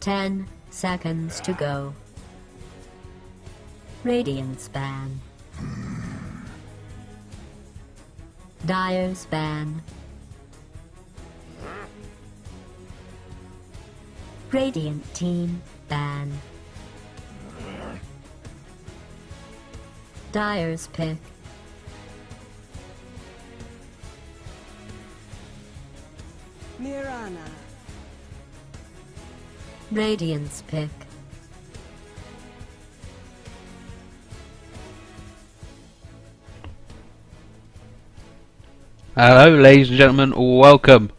10 seconds to go. Radiant's ban. Dire's ban. Radiant team ban. Dire's pick. Mirana. Radiant's pick. Hello ladies and gentlemen, welcome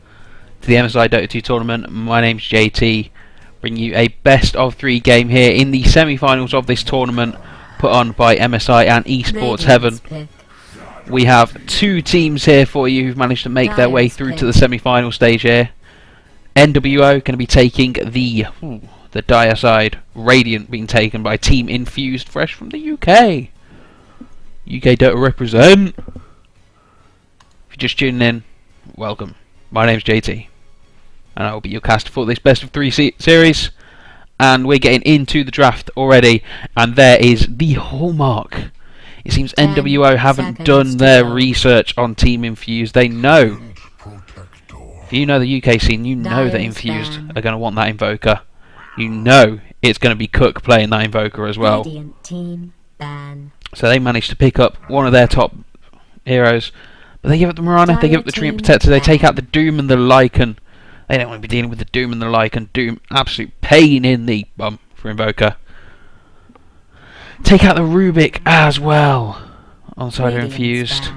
to the MSI Dota 2 tournament. My name's JT, bringing you a best of 3 game here in the semi-finals of this tournament put on by MSI and Esports Heaven. Pick. We have 2 teams here for you who've managed to make their way through to the semi-final stage here. nWo going to be taking the dire side, Radiant being taken by Team Infused, fresh from the UK. UK Dota represent. If you're just tuning in, welcome. My name's JT, and I will be your caster for this best of 3 series. And we're getting into the draft already, and there is the hallmark. It seems nWo haven't done their research on Team Infused. They know. If you know the UK scene, you know that Infused are going to want that Invoker. You know it's going to be Cook playing that Invoker as well. Radiant team ban. So they managed to pick up one of their top heroes. But they give up the Mirana, they give up the Treant Protector, they take out the Doom and the Lycan. They don't want to be dealing with the Doom and the Lycan. Doom, absolute pain in the bum for Invoker. Take out the Rubik as well on the side of Infused.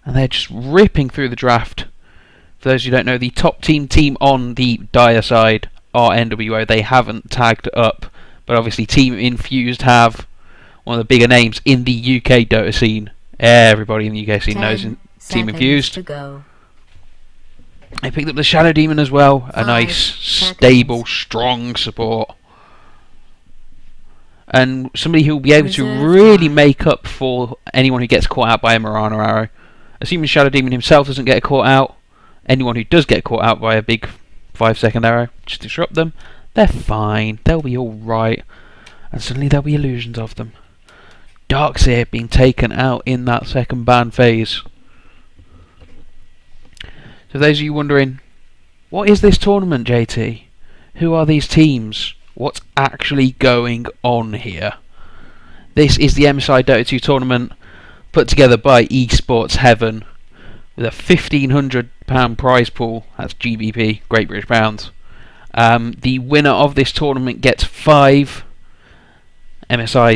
And they're just ripping through the draft. For those who don't know, the top team on the dire side are nWo. They haven't tagged up, but obviously Team Infused have one of the bigger names in the UK Dota scene. Everybody in the UK scene knows Team Infused. They picked up the Shadow Demon as well. A nice, stable, strong support. And somebody who will be able to really make up for anyone who gets caught out by a Mirana arrow. Assuming Shadow Demon himself doesn't get caught out, anyone who does get caught out by a big 5-second arrow, just disrupt them. They're fine. They'll be alright. And suddenly there'll be illusions of them. Darkseer being taken out in that second ban phase. So for those of you wondering, what is this tournament, JT? Who are these teams? What's actually going on here? This is the MSI Dota 2 tournament put together by Esports Heaven with a £1,500 prize pool. That's GBP, Great British Pounds. The winner of this tournament gets 5 MSI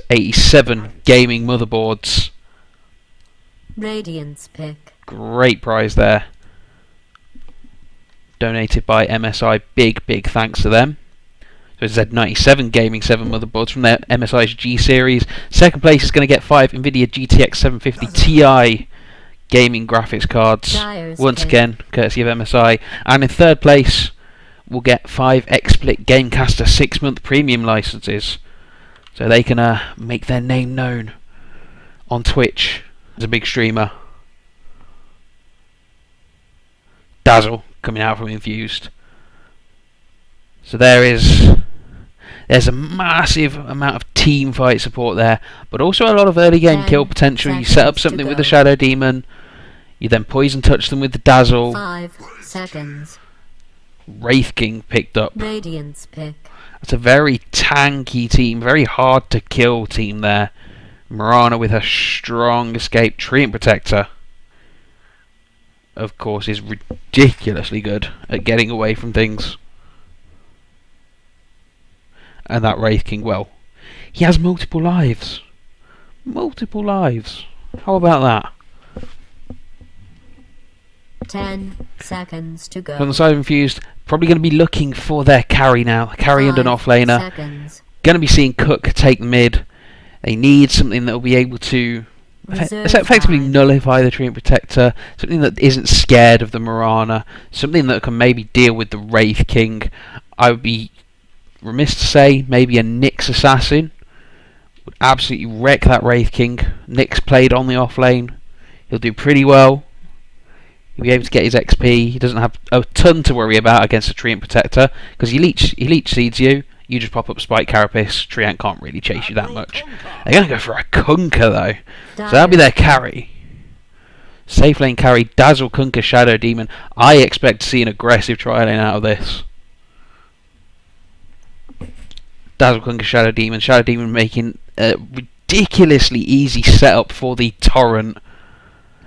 Z87 gaming motherboards. Radiant's pick. Great prize there. Donated by MSI. Big thanks to them. So Z97 Gaming 7 motherboards from their MSI's G series. Second place is going to get 5 NVIDIA GTX 750 Ti gaming graphics cards. Once again, courtesy of MSI. And in third place, we'll get 5 XSplit Gamecaster 6-month premium licenses. So they can make their name known on Twitch as a big streamer. Dazzle coming out from Infused. So there's a massive amount of team fight support there, but also a lot of early game kill potential. You set up something with the Shadow Demon, you then poison touch them with the Dazzle. 5 seconds. Wraith King picked up. Radiant's pick. It's a very tanky team, very hard to kill team there. Mirana with her strong escape. Treant Protector, of course, is ridiculously good at getting away from things. And that Wraith King, well, he has multiple lives. Multiple lives. How about that? 10 seconds to go. On the side of Infused, probably going to be looking for their carry now. Carry and an offlaner. Going to be seeing Cook take mid. They need something that will be able to effectively nullify the Treant Protector. Something that isn't scared of the Mirana. Something that can maybe deal with the Wraith King. I would be remiss to say maybe a Nyx Assassin would absolutely wreck that Wraith King. Nyx played on the off lane. He'll do pretty well. He'll be able to get his XP. He doesn't have a ton to worry about against a Treant Protector, because he leech seeds you. You just pop up Spike Carapace. Treant can't really chase you that much. They're going to go for a Kunkka though. So that'll be their carry. Safe lane carry, Dazzle, Kunkka, Shadow Demon. I expect to see an aggressive tri lane out of this. Dazzle, Kunkka, Shadow Demon. Shadow Demon making a ridiculously easy setup for the Torrent.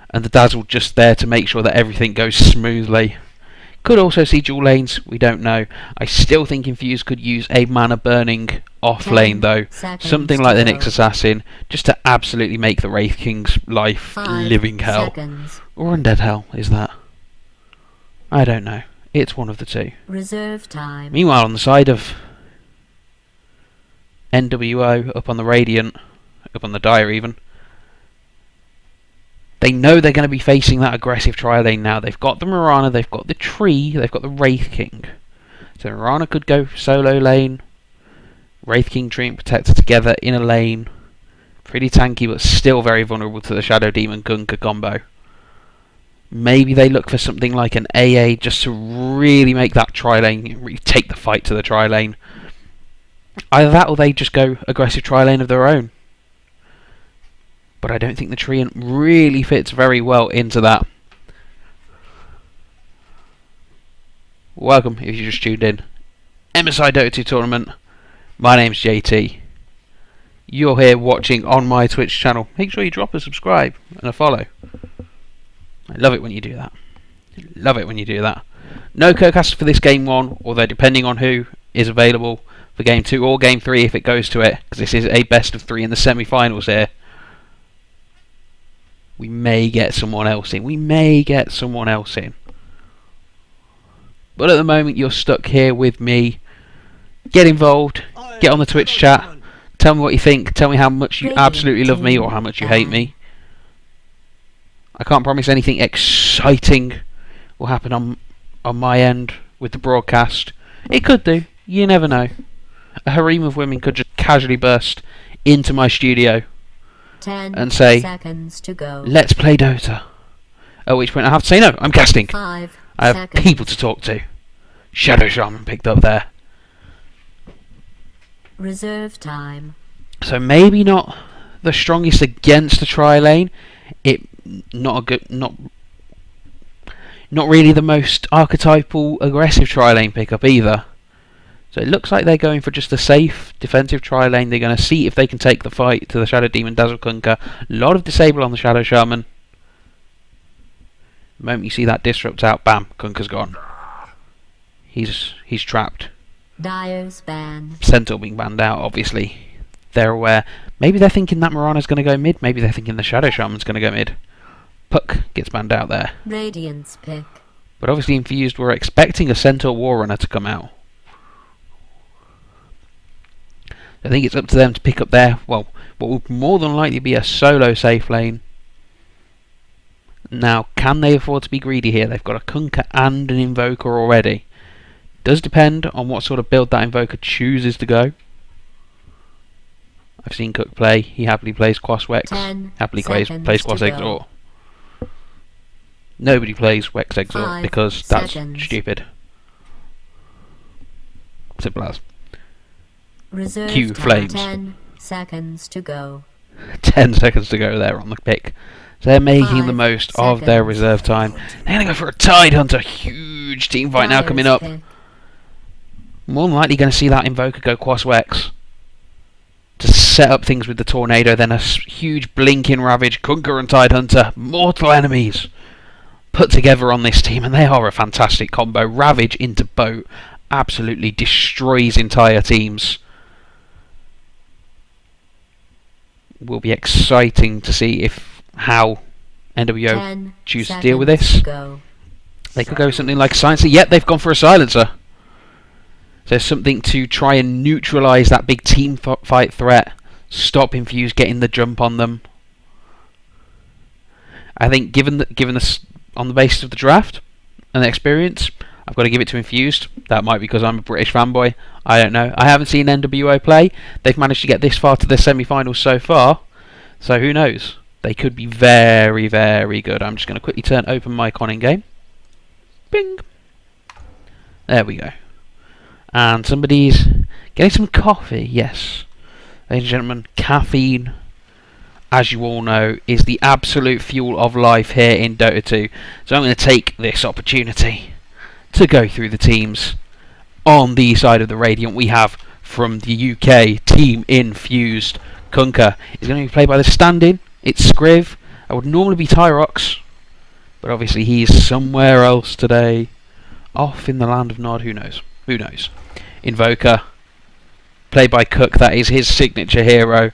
And the Dazzle just there to make sure that everything goes smoothly. Could also see dual lanes, we don't know. I still think Infused could use a mana burning off lane though. Something like the Nyx Assassin, just to absolutely make the Wraith King's life living hell. Or undead hell, is that? I don't know. It's one of the two. Reserve time. Meanwhile, on the side of nWo, up on the Radiant, up on the Dire even, they know they're going to be facing that aggressive tri lane now. They've got the Mirana, they've got the Tree, they've got the Wraith King. So Mirana could go solo lane, Wraith King, Treant Protector together in a lane. Pretty tanky, but still very vulnerable to the Shadow Demon Kunkka combo. Maybe they look for something like an AA just to really make that tri lane, really take the fight to the tri lane. Either that or they just go aggressive tri lane of their own. But I don't think the Treant really fits very well into that. Welcome if you just tuned in. MSI Dota 2 tournament. My name's JT. You're here watching on my Twitch channel. Make sure you drop a subscribe and a follow. I love it when you do that. Love it when you do that. No co-caster for this game 1, although depending on who is available for game 2 or game 3 if it goes to it, because this is a best of 3 in the semi-finals here. We may get someone else in. But at the moment, you're stuck here with me. Get involved. Get on the Twitch chat. Tell me what you think. Tell me how much you absolutely love me or how much you hate me. I can't promise anything exciting will happen on my end with the broadcast. It could do. You never know. A harem of women could just casually burst into my studio and say, let's play Dota. At which point I have to say no, I'm casting. I have people to talk to. Shadow Shaman picked up there. Reserve time. So maybe not the strongest against the tri lane. Not really the most archetypal aggressive tri lane pickup either. So it looks like they're going for just a safe defensive tri lane. They're going to see if they can take the fight to the Shadow Demon Dazzle Kunkka. A lot of disable on the Shadow Shaman. The moment you see that disrupt out, bam, Kunkka's gone. He's trapped. Dire's ban. Centaur being banned out, obviously. They're aware. Maybe they're thinking that Mirana's going to go mid. Maybe they're thinking the Shadow Shaman's going to go mid. Puck gets banned out there. Radiant's pick. But obviously Infused were expecting a Centaur Warrunner to come out. I think it's up to them to pick up their, well, what would more than likely be a solo safe lane. Now, can they afford to be greedy here? They've got a Kunkka and an Invoker already. Does depend on what sort of build that Invoker chooses to go. I've seen Cook play. He happily plays Quas-Wex. Happily plays Quas-Exort. Nobody plays Wex Exort because that's stupid. Simple as. Q Flames. 10 seconds to go. 10 seconds to go there on the pick. So they're making the most of their reserve time. They're going to go for a Tidehunter. Huge team fight now coming up. More than likely going to see that Invoker go Quas-Wex to set up things with the Tornado. Then a huge blinking Ravage. Kunkka and Tidehunter. Mortal enemies put together on this team. And they are a fantastic combo. Ravage into Boat. Absolutely destroys entire teams. Will be exciting to see how nWo choose to deal with this. They could go something like Silencer. Yep, they've gone for a Silencer. So something to try and neutralise that big team fight threat. Stop Infused getting the jump on them. I think given this on the basis of the draft and the experience, I've got to give it to Infused. That might be because I'm a British fanboy. I don't know. I haven't seen nWo play. They've managed to get this far to the semi-finals so far. So who knows? They could be very, very good. I'm just going to quickly turn open mic on in game. Bing. There we go. And somebody's getting some coffee. Yes, ladies and gentlemen, caffeine, as you all know, is the absolute fuel of life here in Dota 2. So I'm going to take this opportunity to go through the teams. On the side of the Radiant, we have from the UK team Infused. Kunkka is going to be played by the stand-in. It's Skriv. I would normally be Tyrox, but obviously he's somewhere else today. Off in the land of Nod, who knows? Who knows? Invoker, played by Cook, that is his signature hero.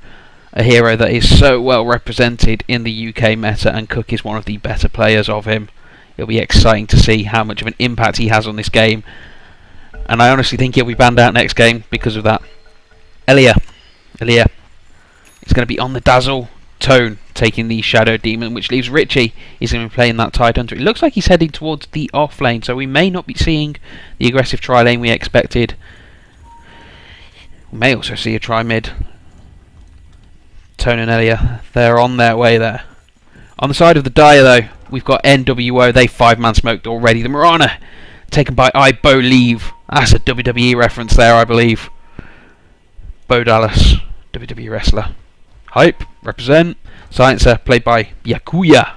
A hero that is so well represented in the UK meta, and Cook is one of the better players of him. It'll be exciting to see how much of an impact he has on this game. And I honestly think he'll be banned out next game because of that. Elia is going to be on the Dazzle. Tone taking the Shadow Demon, which leaves Richie. He's going to be playing that Tidehunter. It looks like he's heading towards the off lane, so we may not be seeing the aggressive tri lane we expected. We may also see a tri mid. Tone and Elia, they're on their way there. On the side of the Dire though, we've got nWo. They 5-man smoked already. The Mirana taken by I Believe. That's a WWE reference there, I believe. Bo Dallas, WWE wrestler. Hype, represent. Silencer, played by Yakuya.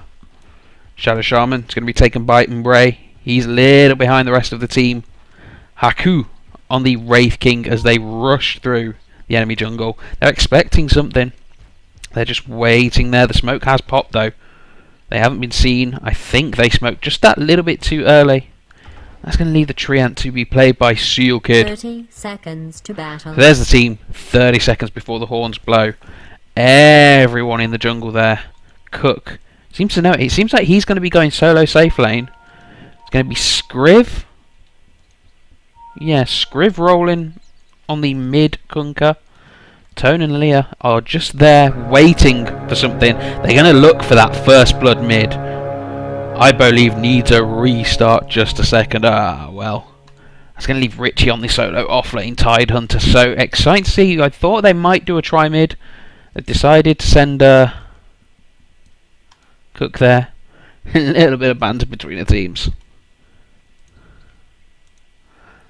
Shadow Shaman is going to be taken by nWo. He's a little behind the rest of the team. Haku on the Wraith King as they rush through the enemy jungle. They're expecting something. They're just waiting there. The smoke has popped though. They haven't been seen. I think they smoked just that little bit too early. That's going to leave the Treant to be played by Seal Kid. 30 seconds to battle. So there's the team. 30 seconds before the horns blow. Everyone in the jungle there. Cook seems to know it. It seems like he's going to be going solo safe lane. It's going to be Skriv. Yeah, Skriv rolling on the mid Kunkka. Tone and Leah are just there waiting for something. They're going to look for that first blood mid. I believe needs a restart just a second. Ah, well. That's going to leave Richie on the solo offlane Tidehunter. So exciting to see. I thought they might do a try mid. They've decided to send Cook there. A little bit of banter between the teams.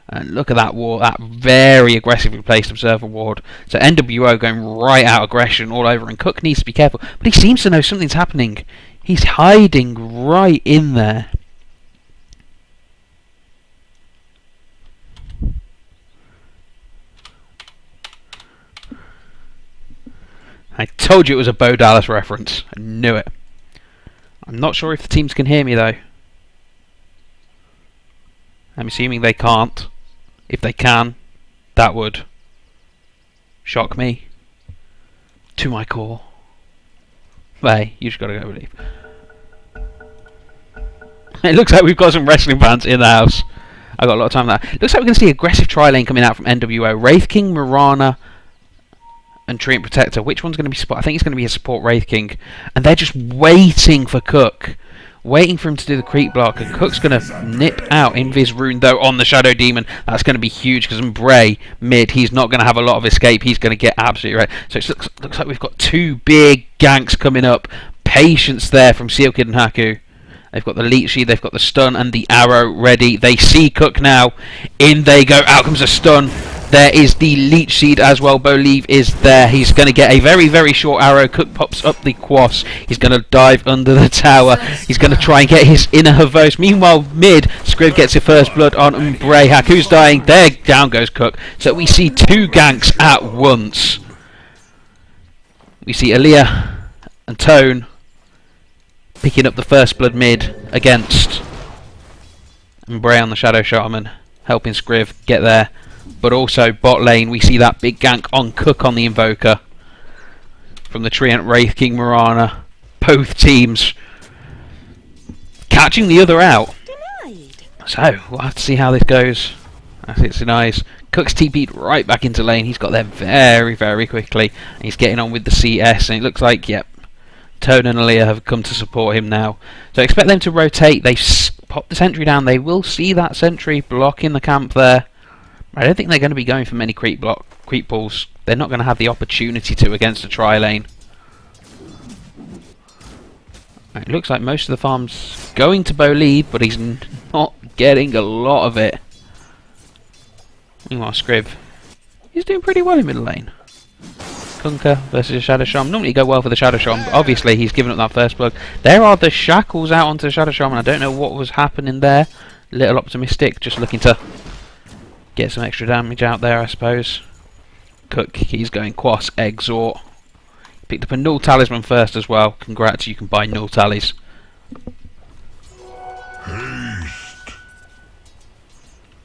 And look at that ward, that very aggressively placed observer ward. So nWo going right out aggression all over, and Cook needs to be careful. But he seems to know something's happening. He's hiding right in there. I told you it was a Bo Dallas reference. I knew it. I'm not sure if the teams can hear me though. I'm assuming they can't. If they can, that would shock me to my core. Hey, you just gotta go believe. It looks like we've got some wrestling fans in the house. I got a lot of time for that. Looks like we're going to see aggressive tri lane coming out from nWo. Wraith King, Mirana, and Treant Protector. Which one's going to be support? I think it's going to be a support Wraith King. And they're just waiting for Cook. Waiting for him to do the creep block, and Cook's going to nip out Invis Rune though on the Shadow Demon. That's going to be huge because Bray mid, he's not going to have a lot of escape. He's going to get absolutely right. So it looks like we've got two big ganks coming up. Patience there from Seal Kid and Haku. They've got the leech shield, they've got the stun and the arrow ready. They see Cook now. In they go. Out comes a stun. There is the leech seed as well. Believe is there. He's going to get a very, very short arrow. Cook pops up the quas. He's going to dive under the tower. He's going to try and get his inner Havos. Meanwhile, mid, Skriv gets his first blood on Bray. Haku's dying. There, down goes Cook. So we see two ganks at once. We see Aaliyah and Tone picking up the first blood mid against Bray on the Shadow Shaman, helping Skriv get there. But also bot lane, we see that big gank on Cook on the Invoker from the Treant Wraith King Mirana. Both teams catching the other out. So we'll have to see how this goes. As it's nice. Cook's TP'd right back into lane. He's got there very, very quickly. And he's getting on with the CS, and it looks like, yep, Tone and Aaliyah have come to support him now. So expect them to rotate. They pop the sentry down. They will see that sentry blocking the camp there. I don't think they're going to be going for many creep pulls. They're not going to have the opportunity to against a tri lane. Right, it looks like most of the farm's going to Bolide, but he's not getting a lot of it. Meanwhile, Scriv, he's doing pretty well in middle lane. Kunkka versus Shadow Shaman. Normally go well for the Shadow Shaman, but obviously he's given up that first blood. There are the shackles out onto the Shadow Shaman. I don't know what was happening there. Little optimistic, just looking to get some extra damage out there, I suppose. Cook, he's going Quas, Exhort. Picked up a null talisman first as well. Congrats, you can buy null tallies.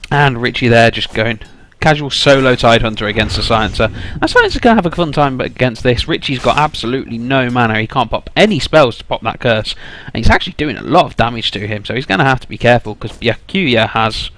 And Richie there just going casual solo Tidehunter against the Silencer. Now Silencer's going to have a fun time against this. Richie's got absolutely no mana. He can't pop any spells to pop that curse. And he's actually doing a lot of damage to him. So he's going to have to be careful because Byakuya has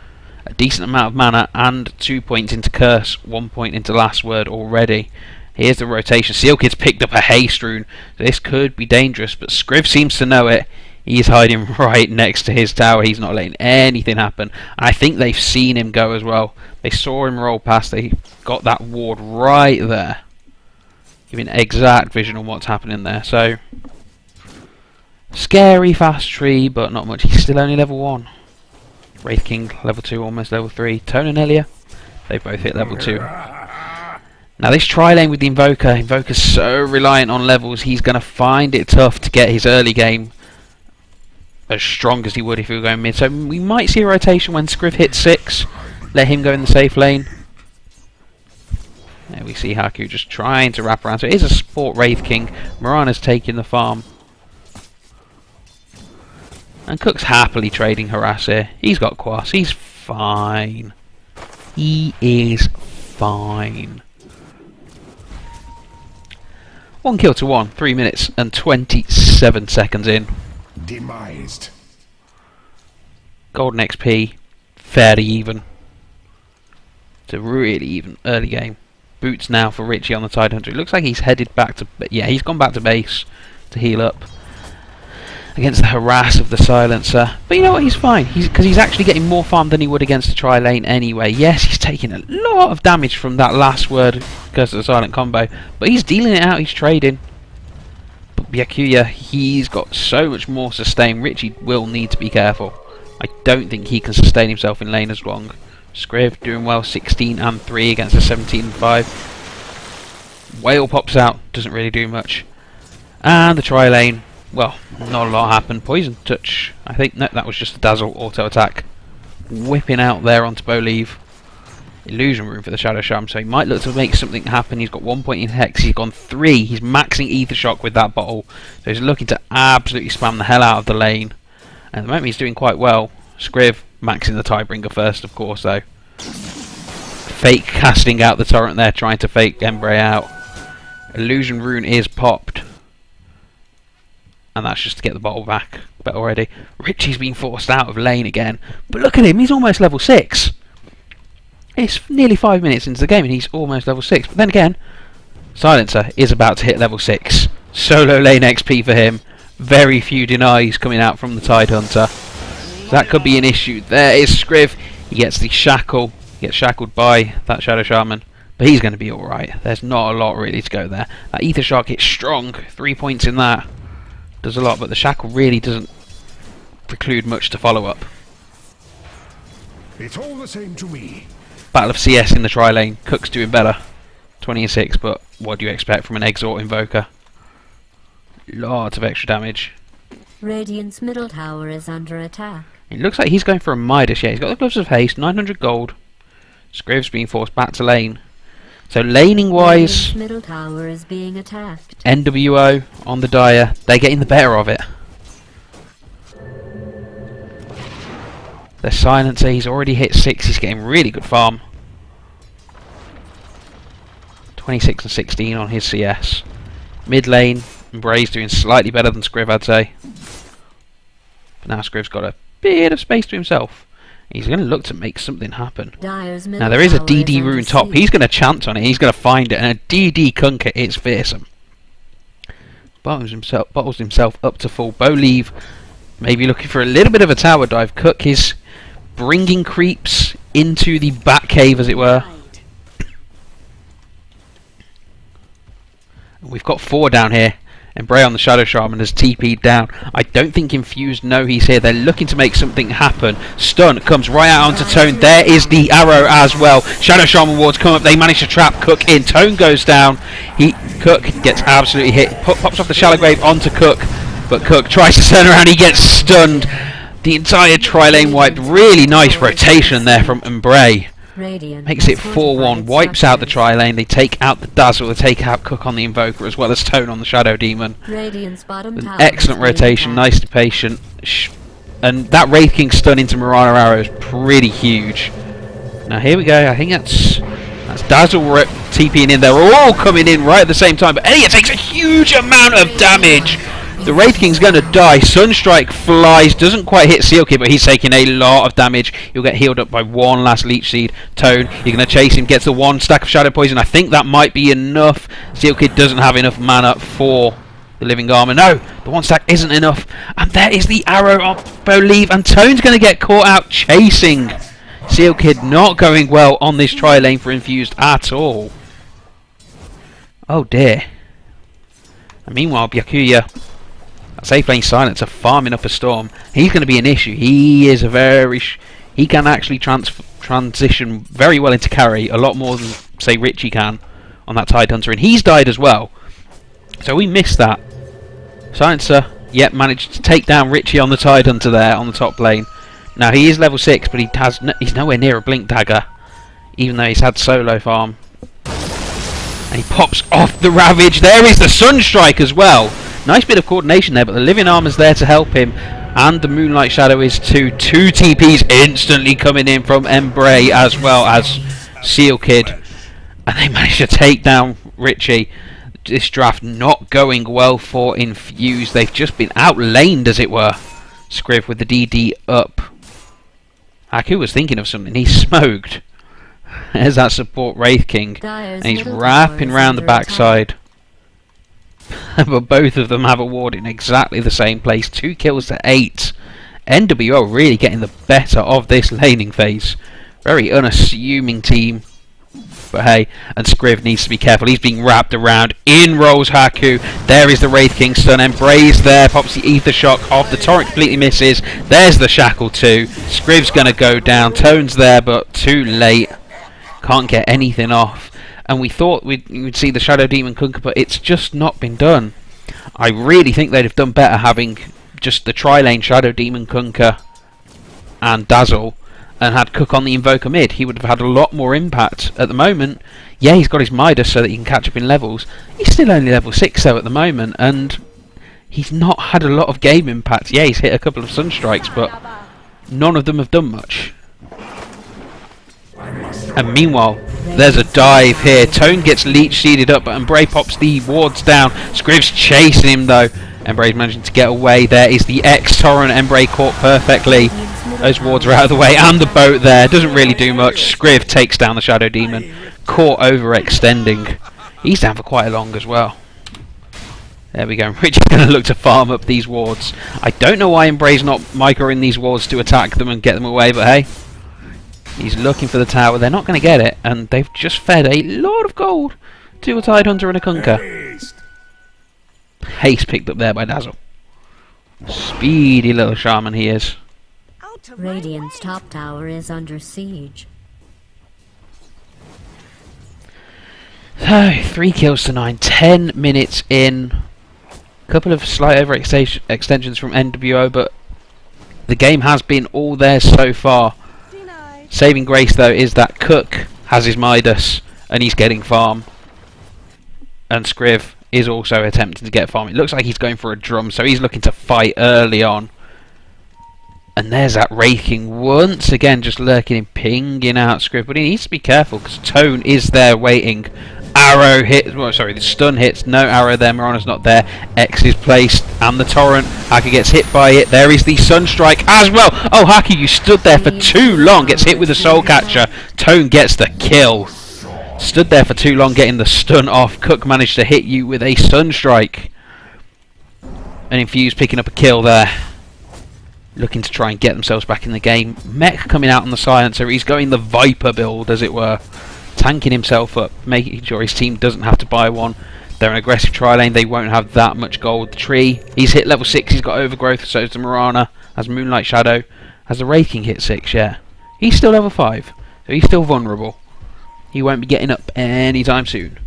a decent amount of mana and 2 points into curse, 1 point into last word already. Here's the rotation. Sealkid's picked up a haste rune. This could be dangerous, but Scriv seems to know it. He's hiding right next to his tower. He's not letting anything happen. And I think they've seen him go as well. They saw him roll past. They got that ward right there, giving exact vision on what's happening there. So, scary fast tree, but not much. He's still only level 1. Wraith King, level 2, almost level 3. Tone and Elia, they both hit level 2. Now this tri-lane with the Invoker, Invoker's so reliant on levels, he's going to find it tough to get his early game as strong as he would if he were going mid. So we might see a rotation when Scriv hits 6, let him go in the safe lane. There we see Haku just trying to wrap around. So it is a support Wraith King. Morana's taking the farm. And Cook's happily trading Harass here. He's got Quas, he's fine. He is fine. 1 kill to 1, 3 minutes and 27 seconds in. Demised. Golden XP, fairly even. It's a really even early game. Boots now for Richie on the Tidehunter. It looks like he's headed back to... yeah, he's gone back to base to heal up against the harass of the Silencer. But you know what, he's fine. Because he's actually getting more farm than he would against the tri-lane anyway. Yes, he's taking a lot of damage from that last word because of the silent combo. But he's dealing it out, he's trading. But Byakuya, he's got so much more sustain. Richie will need to be careful. I don't think he can sustain himself in lane as long. Scriv doing well, 16 and 3 against a 17 and 5. Whale pops out, doesn't really do much. And the tri-lane, well, not a lot happened. Poison touch, I think. No, that was just a dazzle auto attack. Whipping out there onto Bolide. Illusion room for the Shadow Shaman, so he might look to make something happen. He's got 1 point in Hex, he's gone 3. He's maxing Ether Shock with that bottle. So he's looking to absolutely spam the hell out of the lane. And at the moment he's doing quite well. Scriv maxing the Tidebringer first, of course, though. Fake casting out the torrent there, trying to fake Embrace out. Illusion rune is popped. And that's just to get the bottle back. But already, Richie's been forced out of lane again. But look at him, he's almost level 6. It's nearly 5 minutes into the game and he's almost level 6. But then again, Silencer is about to hit level 6. Solo lane XP for him. Very few denies coming out from the Tidehunter. So that could be an issue. There is Scriv. He gets the shackle. He gets shackled by that Shadow Shaman. But he's going to be alright. There's not a lot really to go there. That Ether Shock hits strong. 3 points in that. Does a lot, but the shackle really doesn't preclude much to follow up. It's all the same to me. Battle of CS in the tri-lane. Cook's doing better. 20 and 6, but what do you expect from an Exhort Invoker? Lots of extra damage. Radiant's middle tower is under attack. It looks like he's going for a Midas. Yeah, he's got the Gloves of Haste, 900 gold. Scriv's being forced back to lane. So laning wise, Radiant's middle tower is being attacked. nWo on the Dire, they're getting the better of it. The Silencer, he's already hit 6, he's getting really good farm. 26 and 16 on his CS. Mid lane, Embrace doing slightly better than Scriv, I'd say. But now Scriv's got a bit of space to himself. He's going to look to make something happen. Now there is a DD rune top. He's going to chance on it. He's going to find it. And a DD Kunkka is fearsome. Bottles himself up to full. Bolide maybe looking for a little bit of a tower dive. Cook is bringing creeps into the back cave, as it were. We've got 4 down here. Embray on the Shadow Shaman has TP'd down. I don't think Infused know he's here. They're looking to make something happen. Stun comes right out onto Tone. There is the arrow as well. Shadow Shaman wards come up. They manage to trap Cook in. Tone goes down. Cook gets absolutely hit. Pops off the Shallow Grave onto Cook. But Cook tries to turn around. He gets stunned. The entire tri-lane wiped. Really nice rotation there from Embray. Makes it 4-1, wipes out the tri-lane, they take out the Dazzle, they take out Cook on the Invoker as well as Tone on the Shadow Demon. An excellent rotation, nicely patient. And that Wraith King stun into Mirana Arrow is pretty huge. Now here we go, I think that's Dazzle TPing in, they're all coming in right at the same time, but Elliot takes a huge amount of damage. The Wraith King's going to die. Sunstrike flies, doesn't quite hit Seal Kid, but he's taking a lot of damage. He'll get healed up by one last Leech Seed. Tone, you're going to chase him, gets the one stack of Shadow Poison. I think that might be enough. Seal Kid doesn't have enough mana for the Living Armor. No, the one stack isn't enough. And there is the arrow of Believe, and Tone's going to get caught out chasing. Seal Kid not going well on this tri-lane for Infused at all. Oh dear. And meanwhile, Byakuya, safe lane Silencer farming up a Storm. He's going to be an issue. He is he can actually transition very well into carry, a lot more than say Richie can on that Tidehunter, and he's died as well. So we missed that. Silencer, yep, managed to take down Richie on the Tidehunter there on the top lane. Now he is level 6, but he's nowhere near a Blink Dagger, even though he's had solo farm. And he pops off the Ravage. There is the Sunstrike as well. Nice bit of coordination there, but the Living Armor's there to help him. And the Moonlight Shadow is too. 2 TPs instantly coming in from Embray as well as Seal Kid. And they manage to take down Richie. This draft not going well for Infused. They've just been outlaned, as it were. Scriv with the DD up. Haku was thinking of something. He's smoked. There's that support Wraith King. And he's wrapping round the backside. But both of them have a ward in exactly the same place. 2 kills to 8. nWo really getting the better of this laning phase. Very unassuming team. But hey, and Scriv needs to be careful. He's being wrapped around. In rolls Haku. There is the Wraith King stun. Embrace there. Pops the Ether Shock off. The Torrent completely misses. There's the Shackle too. Scriv's going to go down. Tone's there, but too late. Can't get anything off. And we thought we'd see the Shadow Demon Kunka, but it's just not been done. I really think they'd have done better having just the tri-lane Shadow Demon Kunka and Dazzle, and had Cook on the Invoker mid. He would have had a lot more impact. At the moment, yeah, he's got his Midas so that he can catch up in levels. He's still only level 6 though at the moment, and he's not had a lot of game impact. Yeah, he's hit a couple of Sunstrikes, but none of them have done much. And meanwhile, there's a dive here. Tone gets Leech Seeded up, but Embray pops the wards down. Scriv's chasing him though. Embray's managing to get away. There is the X-Torrent. Embray caught perfectly. Those wards are out of the way, and the boat there. Doesn't really do much. Scriv takes down the Shadow Demon. Caught overextending. He's down for quite a long as well. There we go. Richie's going to look to farm up these wards. I don't know why Embray's not microing these wards to attack them and get them away, but hey. He's looking for the tower. They're not going to get it, and they've just fed a lot of gold to a Tidehunter and a Kunka. Haste picked up there by Dazzle. Speedy little shaman he is. Radiant's top tower is under siege. So, 3 kills to 9. 10 minutes in. A couple of slight overextensions from nWo, but the game has been all theirs so far. Saving grace though is that Cook has his Midas and he's getting farm, and Scriv is also attempting to get farm. It looks like he's going for a drum, so he's looking to fight early on. And there's that Wraith King once again just lurking and pinging out Scriv, but he needs to be careful because Tone is there waiting. Arrow hits, well, sorry, the stun hits, no arrow there, Mirana's not there, X is placed, and the Torrent, Haki gets hit by it, there is the Sunstrike as well. Oh Haki, you stood there for too long, gets hit with the Soul Catcher. Tone gets the kill. Stood there for too long getting the stun off. Cook managed to hit you with a Sunstrike. And Infused picking up a kill there. Looking to try and get themselves back in the game. Mech coming out on the Silencer, he's going the Viper build as it were. Tanking himself up, making sure his team doesn't have to buy one. They're an aggressive tri lane, they won't have that much gold. The tree, he's hit level 6, he's got overgrowth, so is the Mirana, has Moonlight Shadow. Has the Wraith King hit 6 yet? He's still level 5, so he's still vulnerable. He won't be getting up anytime soon.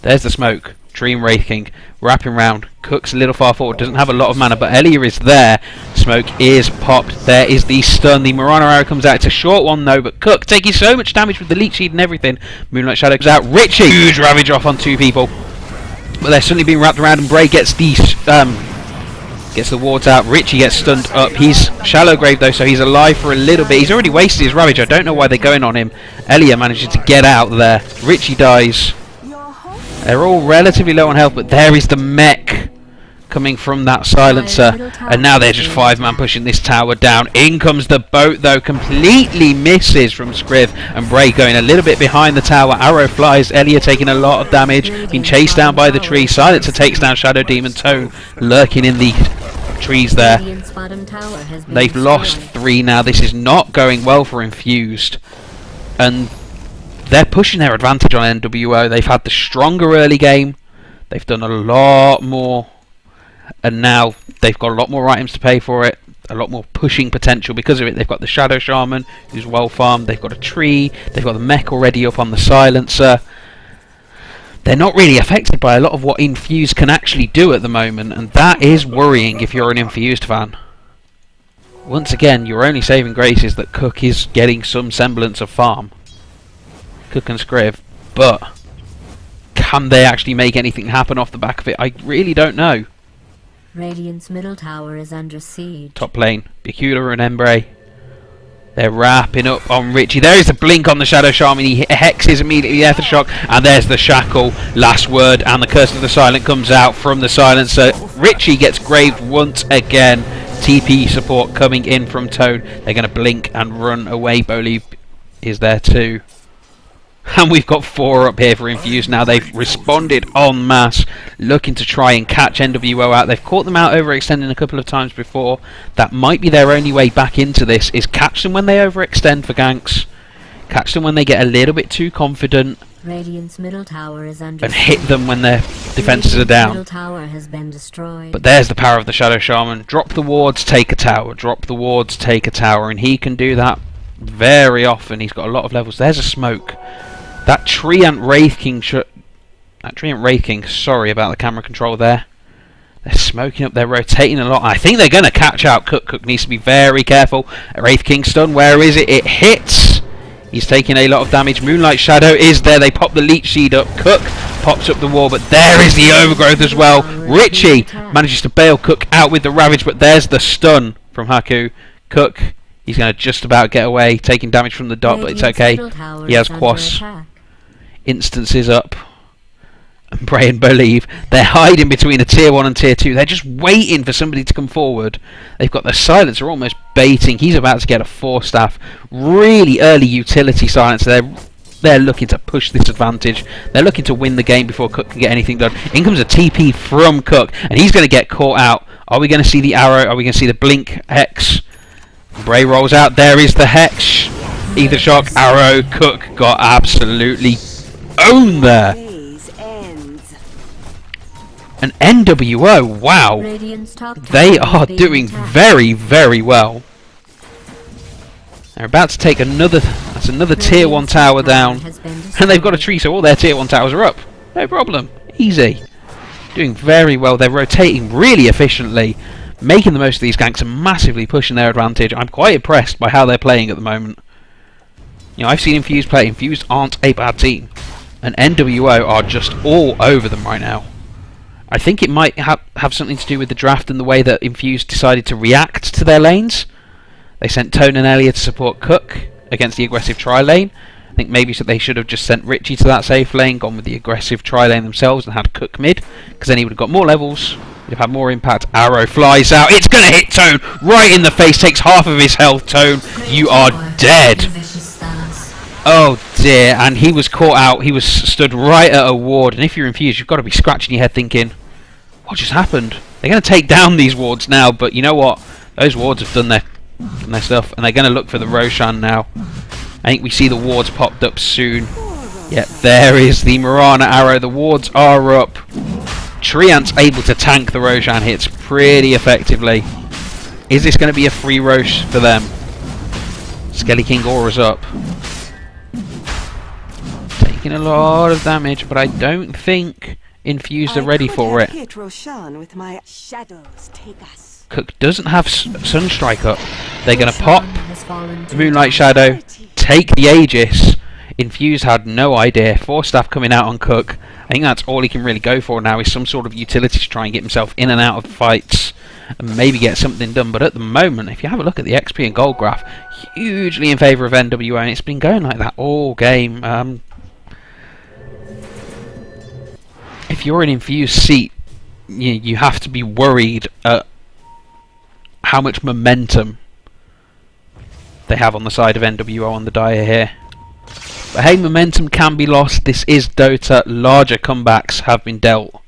There's the smoke. Dream Wraith King wrapping round. Cook's a little far forward, doesn't have a lot of mana, but Elia is there. Smoke is popped. There is the stun. The Mirana arrow comes out. It's a short one though, but Cook taking so much damage with the leech seed and everything. Moonlight Shadow goes out. Richie! Huge ravage off on 2 people. But they're suddenly being wrapped around, and Bray gets the wards out. Richie gets stunned up. He's shallow grave though, so he's alive for a little bit. He's already wasted his ravage. I don't know why they're going on him. Elia manages to get out there. Richie dies. They're all relatively low on health, but there is the mech coming from that silencer, and now they're just 5-man pushing this tower down. In comes the boat though, completely misses from Scriv, and Bray going a little bit behind the tower. Arrow flies. Elia taking a lot of damage, being chased down by the tree. Silencer takes down Shadow Demon. Tone lurking in the trees there. They've lost 3 now. This is not going well for Infused, and they're pushing their advantage on nWo. They've had the stronger early game. They've done a lot more, and now they've got a lot more items to pay for it. A lot more pushing potential because of it. They've got the Shadow Shaman, who's well farmed. They've got a tree. They've got the mech already up on the silencer. They're not really affected by a lot of what Infused can actually do at the moment, and that is worrying if you're an Infused fan. Once again, your only saving grace is that Cook is getting some semblance of farm. Cook and Scriv, but can they actually make anything happen off the back of it? I really don't know. Radiant's middle tower is under siege. Top lane, Bicula and Embrace. They're wrapping up on Richie. There is a blink on the Shadow Shaman. He hexes immediately after shock, and there's the shackle. Last word, and the Curse of the Silent comes out from the silencer. Richie gets graved once again. TP support coming in from Tone. They're going to blink and run away. Boliv is there too. And we've got 4 up here for Infused now. They've responded en masse, looking to try and catch nWo out. They've caught them out overextending a couple of times before. That might be their only way back into this, is catch them when they overextend for ganks. Catch them when they get a little bit too confident. Radiant's middle tower is under and hit them when their defences are down. Middle tower has been destroyed. But there's the power of the Shadow Shaman. Drop the wards, take a tower. Drop the wards, take a tower. And he can do that very often. He's got a lot of levels. There's a smoke. That Treant Wraith King sorry about the camera control there. They're smoking up, they're rotating a lot. I think they're going to catch out Cook. Cook needs to be very careful. Wraith King stun, where is it? It hits. He's taking a lot of damage. Moonlight Shadow is there. They pop the leech seed up. Cook pops up the wall, but there is the overgrowth as well. Richie manages to bail Cook out with the ravage, but there's the stun from Haku. Cook, he's going to just about get away, taking damage from the dot, but it's okay. He has Quas. Instances up. And Bray and Boliv, they're hiding between a tier 1 and tier 2. They're just waiting for somebody to come forward. They've got the silencer almost baiting. He's about to get a 4-staff. Really early utility silencer. They're looking to push this advantage. They're looking to win the game before Cook can get anything done. In comes a TP from Cook, and he's going to get caught out. Are we going to see the arrow? Are we going to see the blink hex? Bray rolls out. There is the hex. Ether shock, arrow. Cook got absolutely owned there. And nWo, wow, they are doing very, very well. They're about to take another tier 1 tower down, and they've got a tree, so all their tier 1 towers are up. No problem, easy. Doing very well. They're rotating really efficiently, making the most of these ganks and massively pushing their advantage. I'm quite impressed by how they're playing at the moment. You know, I've seen Infused play. Infused aren't a bad team, and nWo are just all over them right now. I think it might have something to do with the draft and the way that Infused decided to react to their lanes. They sent Tone and Elia to support Cook against the aggressive tri-lane. I think maybe they should have just sent Richie to that safe lane, gone with the aggressive tri-lane themselves and had Cook mid, because then he would have got more levels, he'd have had more impact. Arrow flies out, it's going to hit Tone right in the face, takes half of his health. Tone, you are dead. Oh dear, and he was caught out. He was stood right at a ward, and if you're Infused, you've got to be scratching your head thinking, what just happened? They're going to take down these wards now, but you know what? Those wards have done their stuff, and they're going to look for the Roshan now. I think we see the wards popped up soon. Yeah, there is the Mirana arrow. The wards are up. Treant's able to tank the Roshan hits pretty effectively. Is this going to be a free Rosh for them? Skelly King aura's up. Taking a lot of damage, but I don't think Infused are ready for it. Hit Roshan with my shadows take us. Cook doesn't have Sunstrike up. They're going to pop Has fallen the to Moonlight Shadow, take the Aegis. Infused had no idea. 4 staff coming out on Cook. I think that's all he can really go for now, is some sort of utility to try and get himself in and out of fights and maybe get something done. But at the moment, if you have a look at the XP and gold graph, hugely in favour of nWo, and it's been going like that all game. If you're an Infused seat, you have to be worried at how much momentum they have on the side of nWo on the Dire here. But hey, momentum can be lost. This is Dota. Larger comebacks have been dealt.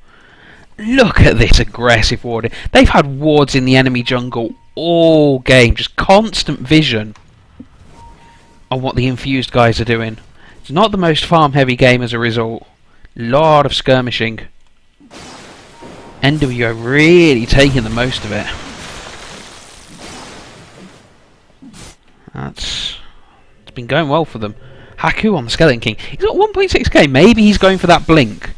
Look at this aggressive warding. They've had wards in the enemy jungle all game. Just constant vision on what the Infused guys are doing. It's not the most farm heavy game as a result. Lot of skirmishing. nWo really taking the most of it. It's been going well for them. Haku on the Skeleton King. He's got 1.6k. Maybe he's going for that blink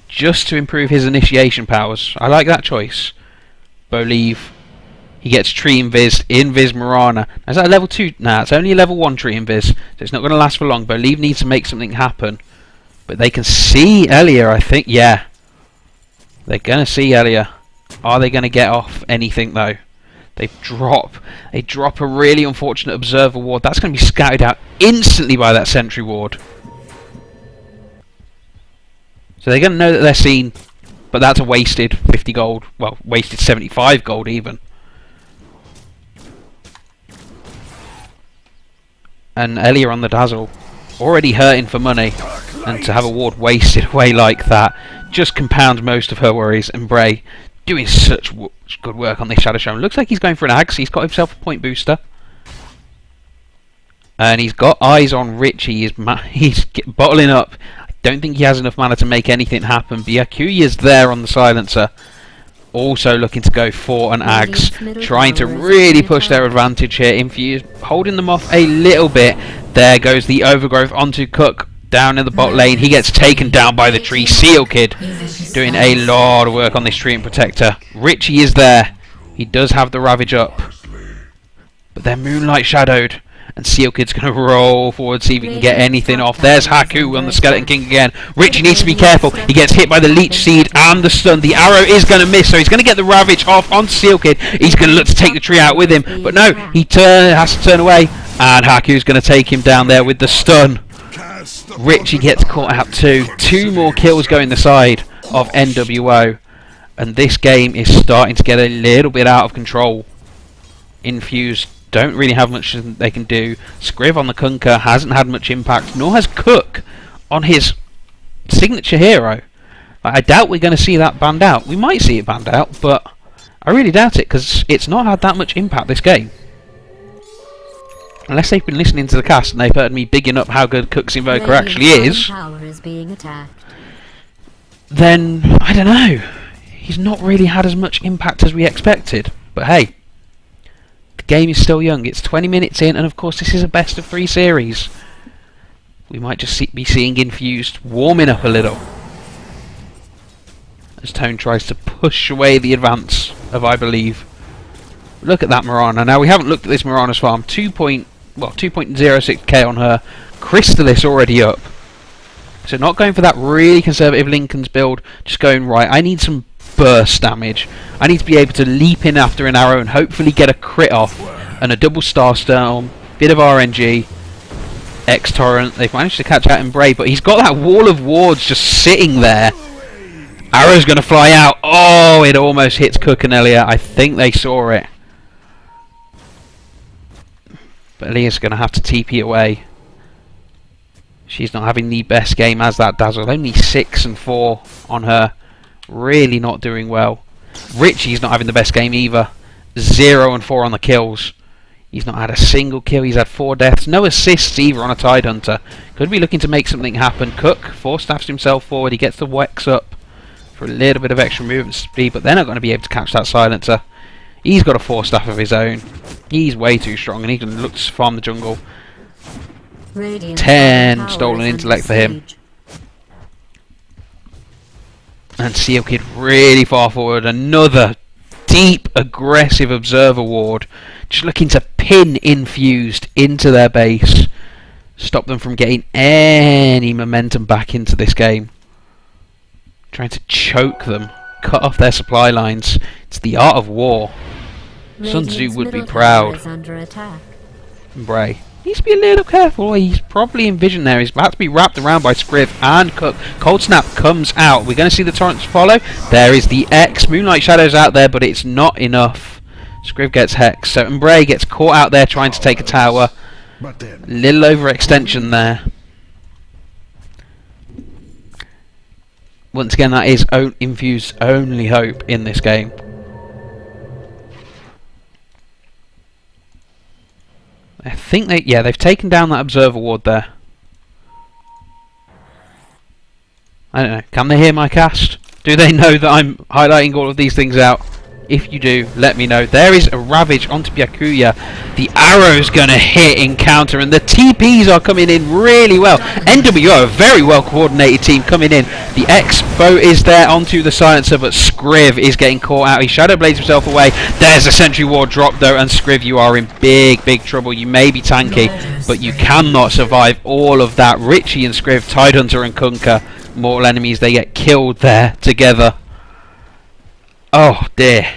just to improve his initiation powers. I like that choice. Believe he gets Tree Invis, Invis Mirana. Is that a level 2? Nah, it's only a level 1 Tree Invis, so it's not going to last for long. Believe needs to make something happen. But they can see Elia, I think. Yeah. They're going to see Elia. Are they going to get off anything, though? They drop a really unfortunate Observer ward. That's going to be scouted out instantly by that Sentry ward. So they're going to know that they're seen, but that's a wasted 50 gold. Well, wasted 75 gold even. And Elia on the Dazzle, already hurting for money, and to have a ward wasted away like that just compounds most of her worries. And Bray doing such good work on this Shadow Shaman. Looks like he's going for an Axe. He's got himself a point booster. And he's got eyes on Richie. He's bottling up. I don't think he has enough mana to make anything happen. Byakuya's there on the Silencer. Also looking to go for an Axe. Trying to really push their advantage here. Infused holding them off a little bit. There goes the Overgrowth onto Cook. Down in the bot lane, he gets taken down by the tree. Seal Kid doing a lot of work on this Tree and Protector. Richie is there. He does have the Ravage up, but they're Moonlight Shadowed, and Seal Kid's going to roll forward, see if he can get anything off. There's Haku on the Skeleton King again. Richie needs to be careful. He gets hit by the Leech Seed and the stun. The arrow is going to miss, so he's going to get the Ravage off on Seal Kid. He's going to look to take the tree out with him, but no, he has to turn away, and Haku's going to take him down there with the stun. Richie gets caught out too. 2 more kills going the side of nWo, and this game is starting to get a little bit out of control. Infused don't really have much they can do. Scriv on the Kunkka hasn't had much impact, nor has Cook on his signature hero. I doubt we're going to see that banned out. We might see it banned out, but I really doubt it, because it's not had that much impact this game. Unless they've been listening to the cast and they've heard me bigging up how good Cook's Invoker actually is, tower is being attacked. then I don't know. He's not really had as much impact as we expected. But hey, the game is still young. It's 20 minutes in, and of course this is a best of 3 series. We might just be seeing Infused warming up a little as Tone tries to push away the advance of I Believe. Look at that Mirana. Now we haven't looked at this Mirana's farm. 2.06k on her. Crystalis already up. So not going for that really conservative Lincoln's build. Just going, right, I need some burst damage. I need to be able to leap in after an arrow and hopefully get a crit off. And a double Star Storm. Bit of RNG. X-Torrent. They've managed to catch out in Bray, but he's got that wall of wards just sitting there. Arrow's going to fly out. Oh, it almost hits Cook and Elia. I think they saw it. But Elia's going to have to TP away. She's not having the best game as that Dazzle. Only 6 and 4 on her. Really not doing well. Richie's not having the best game either. 0 and 4 on the kills. He's not had a single kill. He's had 4 deaths. No assists either on a Tidehunter. Could be looking to make something happen. Cook 4-staffs himself forward. He gets the Wex up for a little bit of extra movement speed, but they're not going to be able to catch that Silencer. He's got a 4-staff of his own. He's way too strong, and he can look to farm the jungle. 10 stolen intellect for him. And Seal Kid really far forward. Another deep, aggressive Observer Ward. Just looking to pin Infused into their base. Stop them from getting any momentum back into this game. Trying to choke them. Cut off their supply lines. It's the art of war. Sun Tzu would be proud. Bray needs to be a little careful. He's probably in vision there. He's about to be wrapped around by Scriv and Cook. Cold Snap comes out. We're going to see the torrents follow. There is the X. Moonlight Shadow's out there, but it's not enough. Scriv gets Hex. So Bray gets caught out there trying to take a tower. Little overextension there. Once again, that is Infused's only hope in this game. I think they've taken down that Observer Ward there. I don't know. Can they hear my cast? Do they know that I'm highlighting all of these things out? If you do, let me know. There is a Ravage onto Byakuya. The arrow's going to hit in counter, and the TPs are coming in really well. nWo, a very well coordinated team coming in. The X-Bow is there onto the Silencer, but Scriv is getting caught out. He Shadow Blades himself away. There's a Sentry Ward drop though, and Scriv, you are in big, big trouble. You may be tanky, but you cannot survive all of that. Richie and Scriv, Tidehunter and Kunkka, mortal enemies, they get killed there together. Oh dear.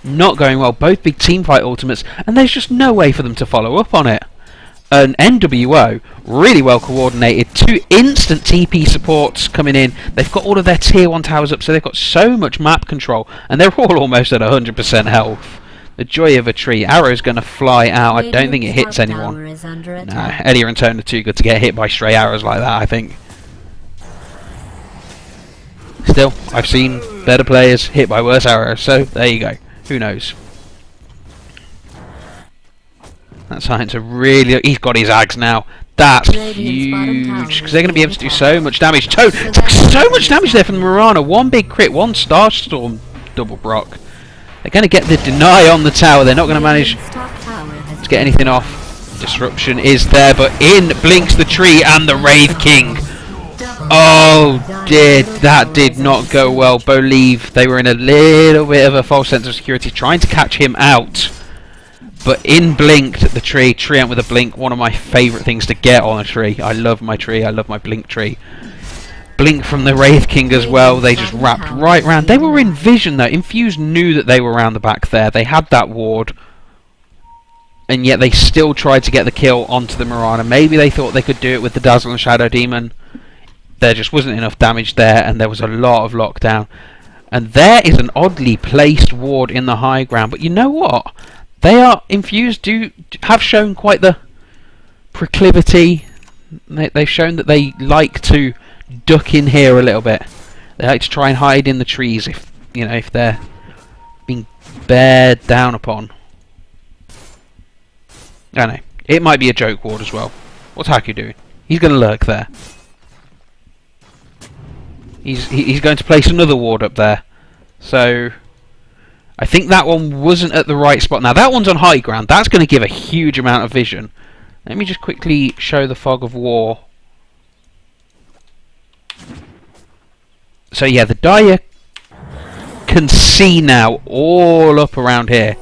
Not going well. Both big teamfight ultimates, and there's just no way for them to follow up on it. An nWo, really well coordinated. 2 instant TP supports coming in. They've got all of their tier 1 towers up, so they've got so much map control, and they're all almost at 100% health. The joy of a tree. Arrow's going to fly out. I don't think it hits anyone. No, Elia and Tone are too good to get hit by stray arrows like that, I think. Still, I've seen better players hit by worse arrows, so there you go. Who knows? That's starting to really... He's got his Ags now. That's huge, because they're going to be able to do so much damage. Toad took so much damage there from the Mirana. 1 big crit, 1 Starstorm double Brock. They're going to get the deny on the tower. They're not going to manage to get anything off. Disruption is there, but in blinks the tree and the Wraith King. Oh dear, that did not go well. Believe they were in a little bit of a false sense of security, trying to catch him out. But in blinked the tree. Tree out with a blink, one of my favourite things to get on a tree. I love my tree, I love my blink tree. Blink from the Wraith King as well. They just wrapped right round. They were in vision though. Infused knew that they were around the back there. They had that ward. And yet they still tried to get the kill onto the Mirana. Maybe they thought they could do it with the Dazzle and Shadow Demon. There just wasn't enough damage there, and there was a lot of lockdown. And there is an oddly placed ward in the high ground. But you know what? They are Infused have shown quite the proclivity. They've shown that they like to duck in here a little bit. They like to try and hide in the trees if they're being bared down upon. I don't know. It might be a joke ward as well. What's Haku doing? He's going to lurk there. He's going to place another ward up there. So I think that one wasn't at the right spot. Now that one's on high ground. That's going to give a huge amount of vision. Let me just quickly show the Fog of War. So yeah, the Dire can see now all up around here.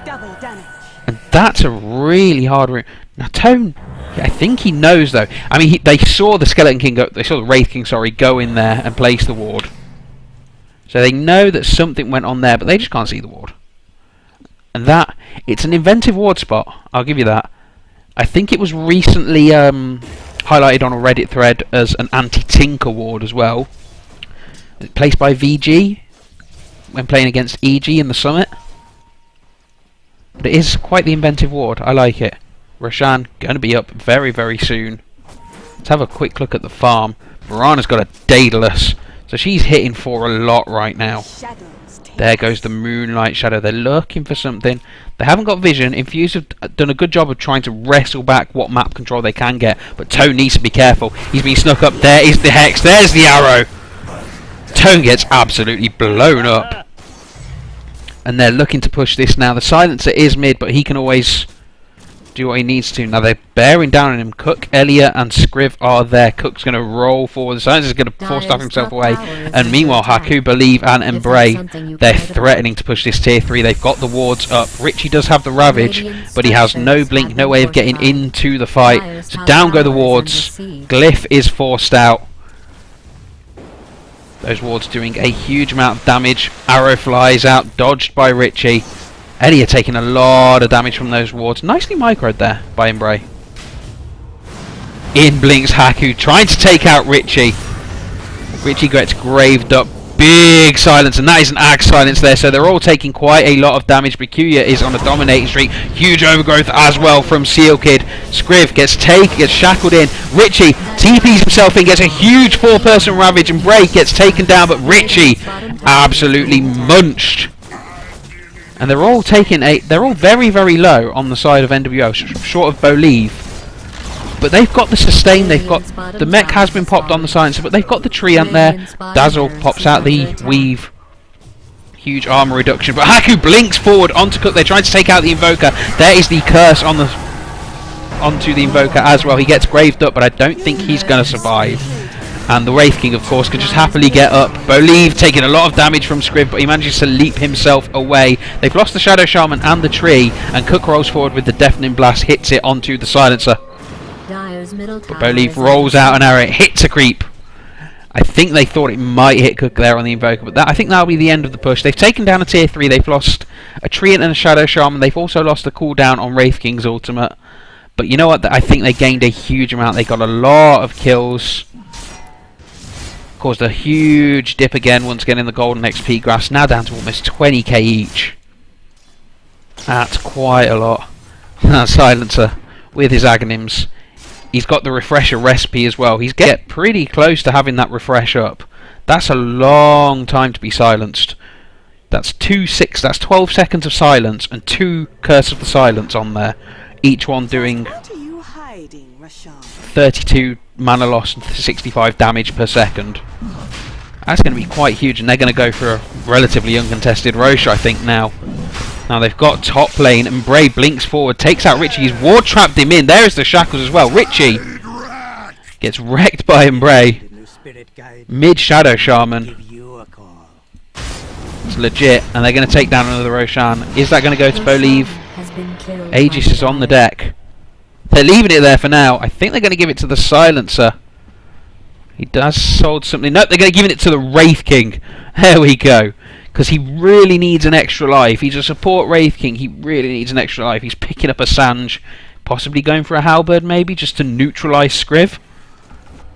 Double damage. And that's a really hard route. Now Tone, I think he knows though. I mean, they saw the Skeleton King they saw the Wraith King, sorry, go in there and place the ward. So they know that something went on there, but they just can't see the ward. And it's an inventive ward spot, I'll give you that. I think it was recently highlighted on a Reddit thread as an anti-tinker ward as well. Placed by VG when playing against EG in the Summit. But it is quite the inventive ward, I like it. Roshan going to be up very, very soon. Let's have a quick look at the farm. Mirana's got a Daedalus, so she's hitting for a lot right now. Shadows take There goes the Moonlight Shadow. They're looking for something. They haven't got vision. Infused have done a good job of trying to wrestle back what map control they can get. But Tone needs to be careful. He's been snuck up. There is the Hex. There's the arrow. Tone gets absolutely blown up. And they're looking to push this now. The Silencer is mid, but he can always do what he needs to. Now they're bearing down on him. Cook, Elliot and Scriv are there. Cook's going to roll forward. The Silencer's going to force staff himself away. And meanwhile, Haku, Believe and Embray, they're threatening to push this tier 3. They've got the wards up. Richie does have the Ravage, but he has no blink, no way of getting into the fight. So down go the wards. Glyph is forced out. Those wards doing a huge amount of damage. Arrow flies out, dodged by Richie. Elliot taking a lot of damage from those wards. Nicely microed there by Embray. In blinks Haku, trying to take out Richie. Richie gets graved up. Big silence, and that is an Axe silence there. So they're all taking quite a lot of damage. Bakuya is on a dominating streak. Huge overgrowth as well from Seal Kid. Scriv gets shackled in. Richie TPs himself in, gets a huge 4-person Ravage, and Bray gets taken down, but Richie absolutely munched. And they're all very, very low on the side of nWo, short of Believe. But they've got the sustain, they've got the mech has been popped on the Silencer, but they've got the Treant there. Dazzle pops out the Weave. Huge armor reduction, but Haku blinks forward onto Cook. They're trying to take out the Invoker. There is the curse onto the Invoker as well. He gets graved up, but I don't think he's going to survive. And the Wraith King, of course, can just happily get up. Believe taking a lot of damage from Scrib, but he manages to leap himself away. They've lost the Shadow Shaman and the tree, and Cook rolls forward with the Deafening Blast, hits it onto the Silencer. But Believe rolls out an arrow, it hits a creep. I think they thought it might hit Cook there on the Invoker, but I think that'll be the end of the push. They've taken down a tier 3, they've lost a Treant and a Shadow Shaman, they've also lost the cooldown on Wraith King's ultimate. But you know what, I think they gained a huge amount, they got a lot of kills. Caused a huge dip again, once again in the golden XP graphs, now down to almost 20k each. That's quite a lot. That Silencer with his Aghanims. He's got the refresher recipe as well. He's getting pretty close to having that refresh up. That's a long time to be silenced. That's 12 seconds of silence and 2 Curse of the Silence on there. Each one doing 32 mana loss and 65 damage per second. That's going to be quite huge, and they're going to go for a relatively uncontested Roche, I think, now. Now they've got top lane, and Bray blinks forward, takes out Richie. He's ward trapped him in. There's the shackles as well. Richie gets wrecked by Bray. Mid Shadow Shaman. It's legit, and they're going to take down another Roshan. Is that going to go to Believe? Aegis is on the deck. They're leaving it there for now. I think they're going to give it to the Silencer. He does sold something. Nope, they're going to give it to the Wraith King. There we go. Because he really needs an extra life. He's a support Wraith King. He really needs an extra life. He's picking up a Sange. Possibly going for a Halberd maybe, just to neutralise Scriv.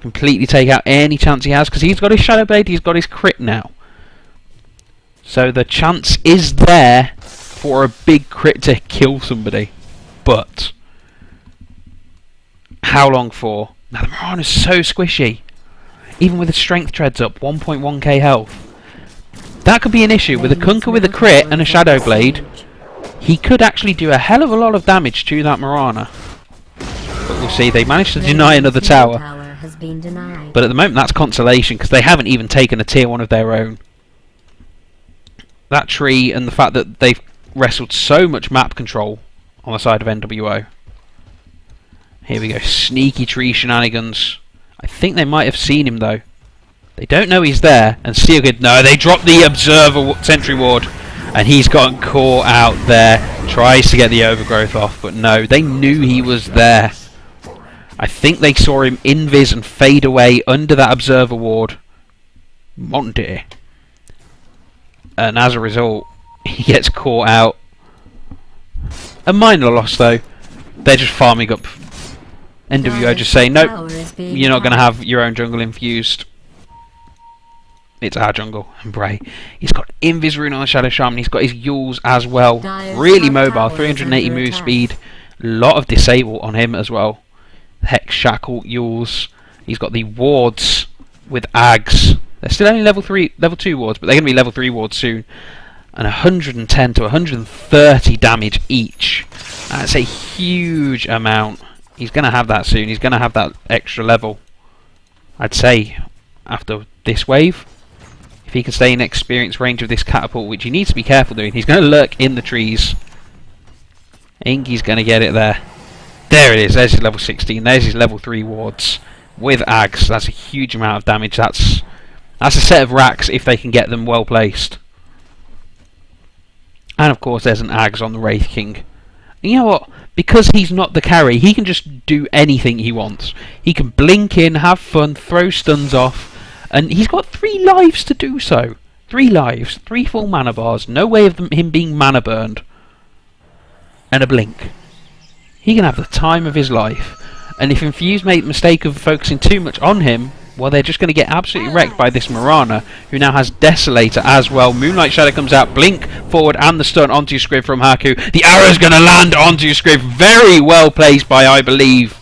Completely take out any chance he has. Because he's got his Shadow Blade, he's got his crit now. So the chance is there for a big crit to kill somebody. But how long for? Now the Mirana's so squishy. Even with his strength treads up, 1.1k health. That could be an issue. With a Kunkka with a crit and a Shadow Blade, he could actually do a hell of a lot of damage to that Mirana. But we'll see. They managed to deny another tower. But at the moment that's consolation, because they haven't even taken a tier 1 of their own. That tree and the fact that they've wrestled so much map control on the side of nWo. Here we go. Sneaky tree shenanigans. I think they might have seen him though. They don't know he's there, and Sealgood, no, they dropped the Observer Sentry Ward, and he's gotten caught out there. Tries to get the overgrowth off, but no, they knew he was there. I think they saw him invis and fade away under that Observer Ward. Monty. And as a result, he gets caught out. A minor loss though. They're just farming up. nWo just saying, nope, you're not going to have your own jungle infused. It's our jungle. And Bray, he's got Invis Rune on the Shadow Shaman. He's got his Yules as well. Really mobile, 380 move speed. A lot of disable on him as well. Hex, Shackle, Yules. He's got the wards with Ags. They're still only level 2 wards, but they're going to be level 3 wards soon. and 110 to 130 damage each. That's a huge amount. He's going to have that soon. He's going to have that extra level, I'd say, after this wave. If he can stay in experience range of this catapult, which he needs to be careful doing, he's going to lurk in the trees. I think he's going to get it there. There it is. There's his level 16. There's his level 3 wards with Ags. That's a huge amount of damage. That's a set of racks if they can get them well placed. And of course there's an Ags on the Wraith King. And you know what? Because he's not the carry, he can just do anything he wants. He can blink in, have fun, throw stuns off, and he's got 3 lives to do so. 3 lives, 3 full mana bars, no way of him being mana burned. And a blink. He can have the time of his life. And if Infused made the mistake of focusing too much on him, well, they're just going to get absolutely wrecked by this Mirana, who now has Desolator as well. Moonlight Shadow comes out, blink forward, and the stun onto Scriv from Haku. The arrow's going to land onto Scriv, very well placed by, I believe.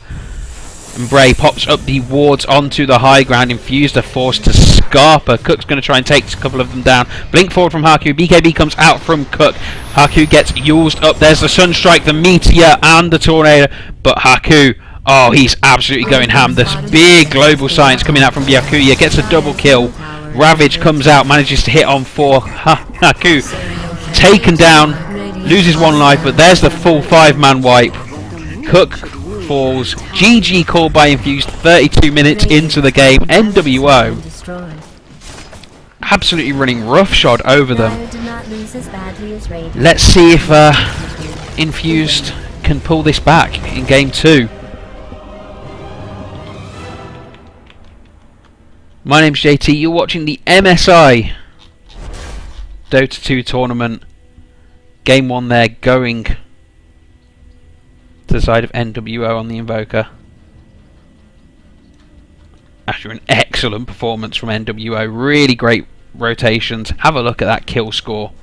And Bray pops up the wards onto the high ground. Infused are forced to Scarper. Cook's going to try and take a couple of them down. Blink forward from Haku. BKB comes out from Cook. Haku gets used up. There's the Sunstrike, the Meteor, and the Tornado. But Haku, oh, he's absolutely going ham. This big global science coming out from Byakuya. Gets a double kill. Ravage comes out, manages to hit on 4. Haku taken down. Loses 1 life, but there's the full 5-man wipe. Cook falls. GG called by Infused 32 minutes into the game. nWo absolutely running roughshod over them. Let's see if Infused can pull this back in game 2. My name's JT, you're watching the MSI Dota 2 tournament. Game 1 there going to the side of nWo on the Invoker. After an excellent performance from nWo, really great rotations. Have a look at that kill score.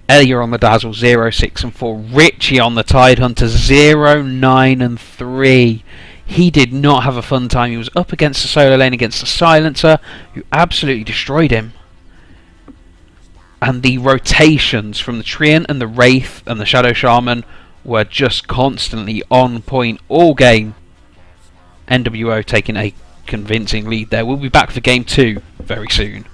Elia on the Dazzle 0, 6 and 4. Richie on the Tidehunter 0, 9 and 3. He did not have a fun time. He was up against the solo lane against the Silencer, who absolutely destroyed him. And the rotations from the Treant and the Wraith and the Shadow Shaman were just constantly on point all game. nWo taking a convincing lead there. We'll be back for game 2 very soon.